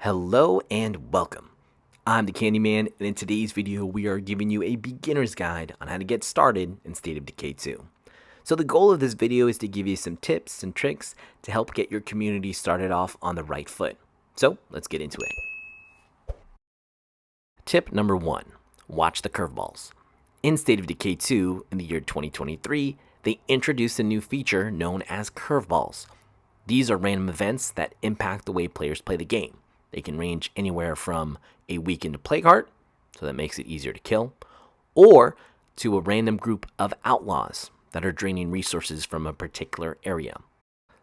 Hello and welcome. I'm the Candyman, and in today's video we are giving you a beginner's guide on how to get started in State of Decay 2. So the goal of this video is to give you some tips and tricks to help get your community started off on the right foot. So let's get into it. Tip number 1. Watch the curveballs. In State of Decay 2 in the year 2023, they introduced a new feature known as curveballs. These are random events that impact the way players play the game. They can range anywhere from a weakened plague heart, so that makes it easier to kill, or to a random group of outlaws that are draining resources from a particular area.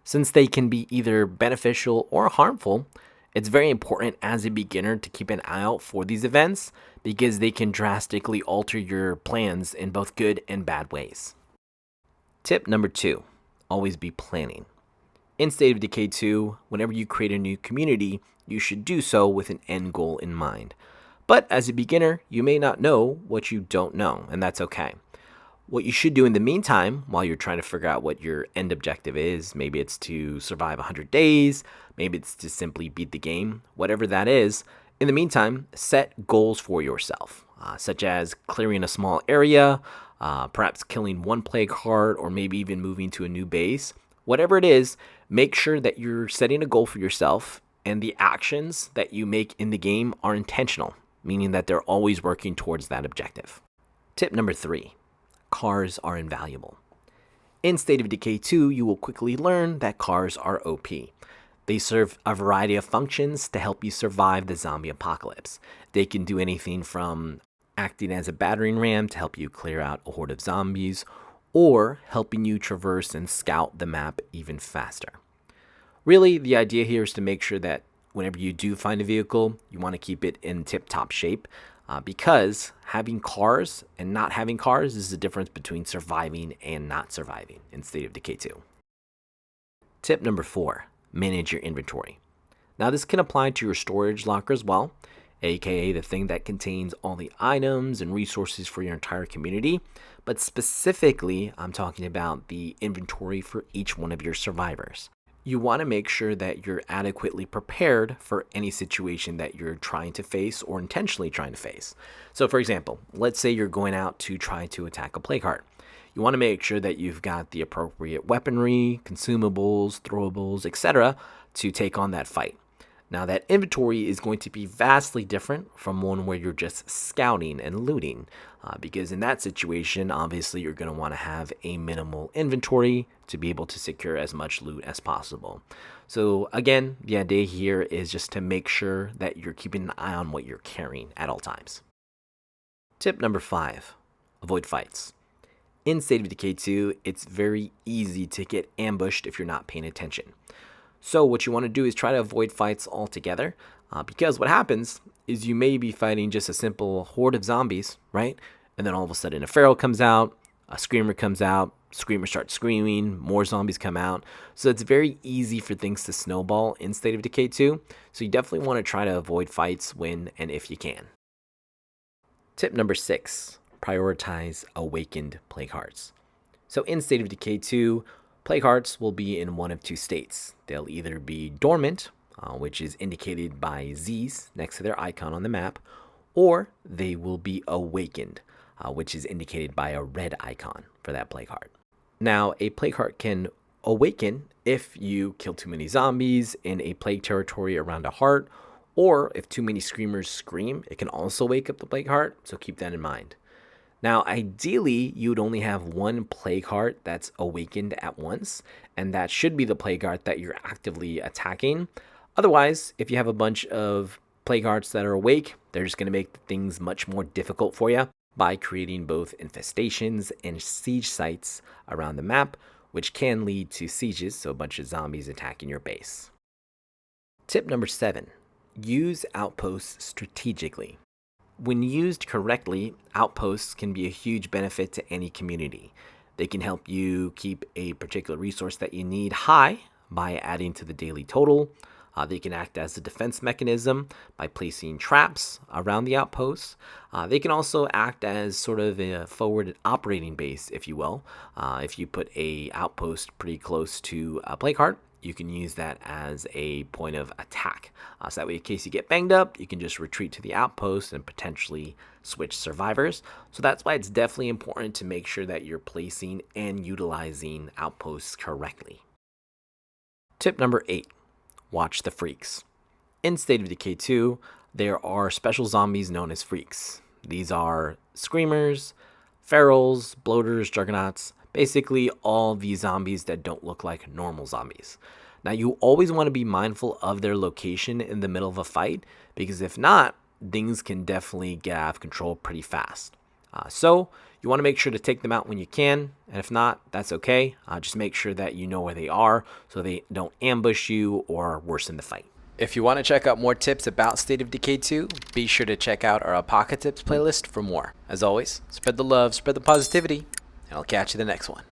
Since they can be either beneficial or harmful, it's very important as a beginner to keep an eye out for these events because they can drastically alter your plans in both good and bad ways. Tip number 2, always be planning. In State of Decay 2, whenever you create a new community, you should do so with an end goal in mind. But as a beginner, you may not know what you don't know, and that's okay. What you should do in the meantime, while you're trying to figure out what your end objective is, maybe it's to survive 100 days, maybe it's to simply beat the game, whatever that is, in the meantime, set goals for yourself, such as clearing a small area, perhaps killing one plague heart, or maybe even moving to a new base. Whatever it is, make sure that you're setting a goal for yourself and the actions that you make in the game are intentional, meaning that they're always working towards that objective. Tip number 3, cars are invaluable. In State of Decay 2, you will quickly learn that cars are OP. They serve a variety of functions to help you survive the zombie apocalypse. They can do anything from acting as a battering ram to help you clear out a horde of zombies, or helping you traverse and scout the map even faster. Really, the idea here is to make sure that whenever you do find a vehicle, you want to keep it in tip-top shape because having cars and not having cars is the difference between surviving and not surviving in State of Decay 2. Tip number 4, manage your inventory. Now this can apply to your storage locker as well, aka the thing that contains all the items and resources for your entire community, but specifically I'm talking about the inventory for each one of your survivors. You want to make sure that you're adequately prepared for any situation that you're trying to face or intentionally trying to face. So for example, let's say you're going out to try to attack a plague heart. You want to make sure that you've got the appropriate weaponry, consumables, throwables, etc. to take on that fight. Now that inventory is going to be vastly different from one where you're just scouting and looting, because in that situation, obviously you're going to want to have a minimal inventory to be able to secure as much loot as possible. So again, the idea here is just to make sure that you're keeping an eye on what you're carrying at all times. Tip number 5, avoid fights. In State of Decay 2, it's very easy to get ambushed if you're not paying attention. So what you want to do is try to avoid fights altogether because what happens is you may be fighting just a simple horde of zombies, right? And then all of a sudden a feral comes out, a screamer comes out, screamer starts screaming, more zombies come out. So it's very easy for things to snowball in State of Decay 2. So you definitely want to try to avoid fights when and if you can. Tip number 6, prioritize awakened plague hearts. So in State of Decay 2, plague hearts will be in one of two states. They'll either be dormant, which is indicated by Z's next to their icon on the map, or they will be awakened, which is indicated by a red icon for that plague heart. Now, a plague heart can awaken if you kill too many zombies in a plague territory around a heart, or if too many screamers scream, it can also wake up the plague heart, so keep that in mind. Now, ideally, you would only have one plague heart that's awakened at once, and that should be the plague heart that you're actively attacking. Otherwise, if you have a bunch of plague hearts that are awake, they're just going to make things much more difficult for you by creating both infestations and siege sites around the map, which can lead to sieges, so a bunch of zombies attacking your base. Tip number 7, use outposts strategically. When used correctly, outposts can be a huge benefit to any community. They can help you keep a particular resource that you need high by adding to the daily total. They can act as a defense mechanism by placing traps around the outposts. They can also act as sort of a forward operating base, if you will. If you put a outpost pretty close to a plague heart, you can use that as a point of attack. So that way, in case you get banged up, you can just retreat to the outpost and potentially switch survivors. So that's why it's definitely important to make sure that you're placing and utilizing outposts correctly. Tip number 8, watch the freaks. In State of Decay 2, there are special zombies known as freaks. These are screamers, ferals, bloaters, juggernauts, basically all these zombies that don't look like normal zombies. Now you always want to be mindful of their location in the middle of a fight, because if not, things can definitely get out of control pretty fast. So you want to make sure to take them out when you can, and if not, that's okay. Just make sure that you know where they are so they don't ambush you or worsen the fight. If you want to check out more tips about State of Decay 2, be sure to check out our Apocalypse playlist for more. As always, spread the love, spread the positivity, and I'll catch you in the next one.